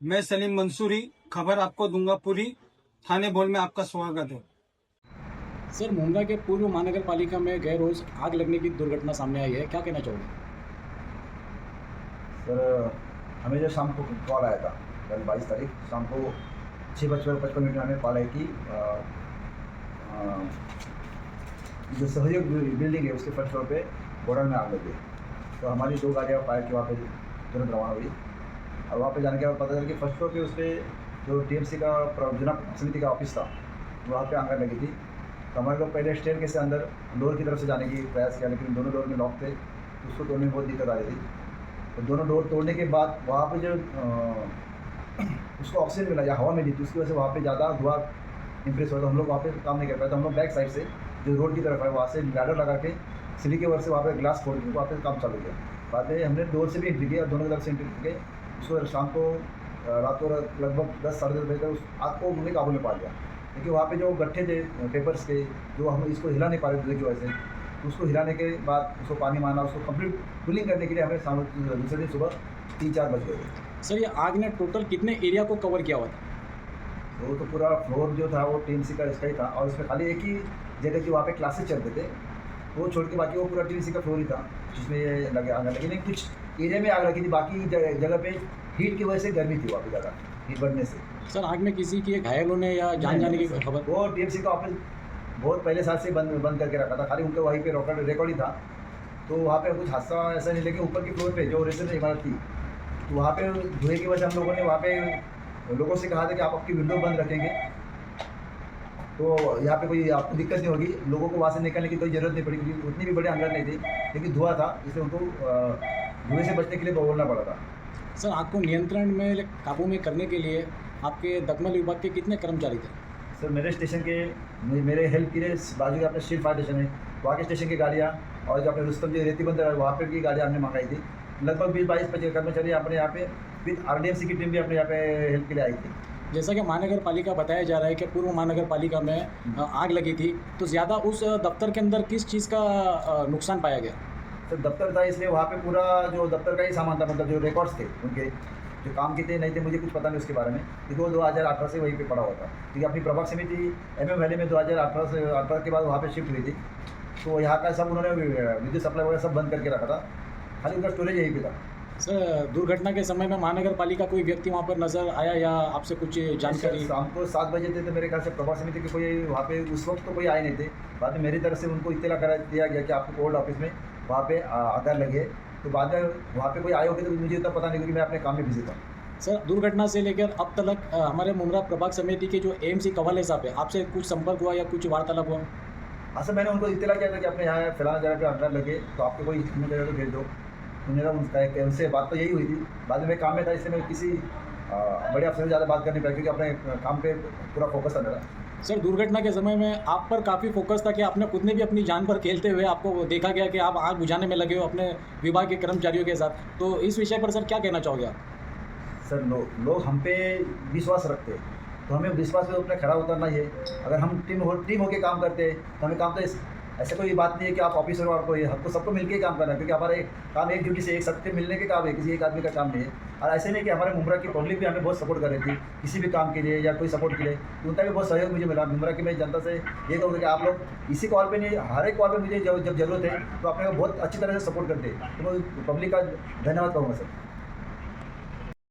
मैं सलीम मंसूरी, खबर आपको दूंगा पूरी। थाने बोल में आपका स्वागत है। सर, मुंबई के पूर्व महानगर पालिका में गए रोज आग लगने की दुर्घटना सामने आई है, क्या कहना चाहोगे? सर, हमें जो शाम को कॉल आया था कल 22 तारीख शाम को 6:55 में हमें कॉल आई कि जो सहयोग बिल्डिंग है उसके फर्स्ट फ्लोर पे गोडाउन में आग लगी है। तो हमारी 2 गाड़ियाँ फायर की वहाँ पे तुरंत रवाना हुई और वहाँ पे जाने के बाद पता चला कि फर्स्ट फ्लोर पे उस पर जो टीएमसी का चुनाव समिति का ऑफिस था वहाँ पे आग लगी थी। तो हमारे लोग पहले स्टेयर से अंदर डोर की तरफ से जाने की प्रयास किया, लेकिन दोनों डोर में लॉक थे, उसको तोड़ने में बहुत दिक्कत आ रही थी। तो दोनों डोर तोड़ने के बाद वहाँ पे जो उसको ऑक्सीजन मिला या हवा मिली थी, उसकी वजह से वहाँ पे ज़्यादा धुआं इंप्रेस हुआ। तो हम लोग वहाँ पे काम नहीं कर पाए। तो हम लोग बैक साइड से जो रोड की तरफ है वहाँ से लैडर लगा के सीढ़ी के ऊपर से वहाँ पे ग्लास खोल के वहाँ पे काम चालू किया। बाद में हमने डोर से भी एंट्री किया और दोनों तरफ से एंट्री करके उसको शाम को रातों रात लगभग 10 साढ़े 10 बजे तक उस आग को हमने काबू में पा लिया। क्योंकि वहाँ पे जो गट्ठे थे पेपर्स के, जो हम इसको हिला नहीं पा रहे धुएं की वजह से, तो उसको हिलाने के बाद उसको पानी मारना, उसको कंप्लीट कूलिंग करने के लिए हमें दूसरे दिन सुबह 3-4 बज गए थे। सर, ये आग ने टोटल कितने एरिया को कवर किया हुआ था? तो पूरा फ्लोर जो था वो टीएमसी का इसका ही था और इसमें खाली एक ही जगह की वहाँ पे क्लासेस चलते थे, वो छोड़ के बाकी वो पूरा टीएमसी का फ्लोर ही था जिसमें ये लगे आग लगी। लेकिन कुछ एरिया में आग लगी थी, बाकी जगह पे हीट की वजह से गर्मी थी वहाँ पे ज़्यादा, हीट बढ़ने से। सर, आग में किसी के घायल होने या जान जाने की खबर? वो टीएमसी का ऑफिस बहुत पहले साल से बंद करके रखा था, खाली उनका वहीं पे रिकॉर्ड ही था। तो वहाँ पे कुछ हादसा ऐसा नहीं, लेकिन ऊपर की फ्लोर पे जो रेजिडेंट इमारत थी तो वहाँ पे धुएं की वजह से हम लोगों ने वहाँ पे लोगों से कहा था कि आप आपकी विंडो बंद रखेंगे तो यहाँ पे कोई आपको दिक्कत नहीं होगी, लोगों को वहाँ से निकलने की कोई ज़रूरत नहीं पड़ी, क्योंकि उतनी भी बड़ी अंदर नहीं थी, लेकिन धुआं था, इसलिए उनको धुएं से बचने के लिए बोलना पड़ा था। सर, आग को नियंत्रण में काबू में करने के लिए आपके दमकल विभाग के कितने कर्मचारी थे? सर, मेरे स्टेशन के मेरे हेल्प के लिए बाजू के अपने स्टील फायर स्टेशन है, वहाँ के स्टेशन की गाड़ियाँ और जो अपने रुस्तम जो रेती बंदर है वहाँ पे की गाड़ियाँ हमने मंगाई थी। लगभग 20-22-25 कर्मचारी अपने यहाँ पे विद आरडीएमसी की टीम भी अपने यहाँ पे हेल्प के लिए आई थी। जैसा कि महानगर पालिका बताया जा रहा है कि पूर्व महानगर पालिका में आग लगी थी, तो ज़्यादा उस दफ्तर के अंदर किस चीज़ का नुकसान पाया गया? सर, दफ्तर था इसलिए वहाँ पे पूरा जो दफ्तर का ही सामान था, मतलब जो रिकॉर्ड्स थे उनके जो काम के थे नहीं थे, मुझे कुछ पता नहीं उसके बारे में, क्योंकि वो 2018 से वहीं पे पड़ा हुआ था। क्योंकि अपनी प्रभाग समिति एमएम वैली में 2018 के बाद वहाँ पे शिफ्ट हुई थी, तो यहाँ का सब उन्होंने विद्युत सप्लाई वगैरह सब बंद करके रखा था, खाली उनका स्टोरेज यहीं पे था। सर, दुर्घटना के समय में महानगर पालिका कोई व्यक्ति वहाँ पर नजर आया या आपसे कुछ जानकारी? शाम को 7 बजे थे, तो मेरे ख्याल से प्रभाग समिति के कोई वहाँ पे उस वक्त तो कोई आए नहीं थे। बाद में मेरी तरफ से उनको इत्तला करा दिया गया कि आपको ओल्ड ऑफिस में वहाँ पे आग लगी है। तो बाद में वहाँ पे कोई आए होंगे तो मुझे इतना पता नहीं, क्योंकि मैं अपने काम में बिजी था। सर, दुर्घटना से लेकर अब तक हमारे मुंब्रा प्रभाग समिति के जो एएमसी कवाले साहब है, आपसे कुछ संपर्क हुआ या कुछ वार्तालाप हुआ? हाँ सर, मैंने उनको इत्तला किया था कि अपने यहाँ फलाना जगह पे आग लगे, तो आपके कोई स्कीम जगह तो भेज दो। मेरा उनसे बात तो यही हुई थी। बाद में मैं काम में था, इसलिए मैं किसी बड़े अफसर से ज़्यादा बात कर नहीं पाया, क्योंकि अपने काम पे पूरा फोकस था मेरा। सर, दुर्घटना के समय में आप पर काफ़ी फोकस था कि आपने खुद ने भी अपनी जान पर खेलते हुए आपको देखा गया कि आप आग बुझाने में लगे हो अपने विभाग के कर्मचारियों के साथ। तो इस विषय पर सर क्या कहना चाहोगे आप? सर, लोग हम पे विश्वास रखते हैं, तो हमें विश्वास पे अपना खरा उतरना ही है। अगर हम टीम होकर काम करते हैं तो हमें काम तो ऐसा कोई बात नहीं है कि आप ऑफिसर और कोई, हमको सबको मिलकर ही काम करना है, क्योंकि हमारा एक काम एक ड्यूटी से एक सबके मिलने के काम है, किसी एक आदमी का काम नहीं है। और ऐसे नहीं कि हमारे मुंब्रा की पब्लिक भी हमें बहुत सपोर्ट कर रही थी किसी भी काम के लिए या कोई सपोर्ट के लिए, तो उनका भी बहुत सहयोग मुझे मिला। मुंब्रा की मैं जनता से ये कहूँगा कि आप लोग इसी कॉल पे नहीं, हर एक कॉल पे मुझे जब ज़रूरत है तो अपने को बहुत अच्छी तरह से सपोर्ट करते हैं, तो मैं पब्लिक का धन्यवाद कहूँगा सर।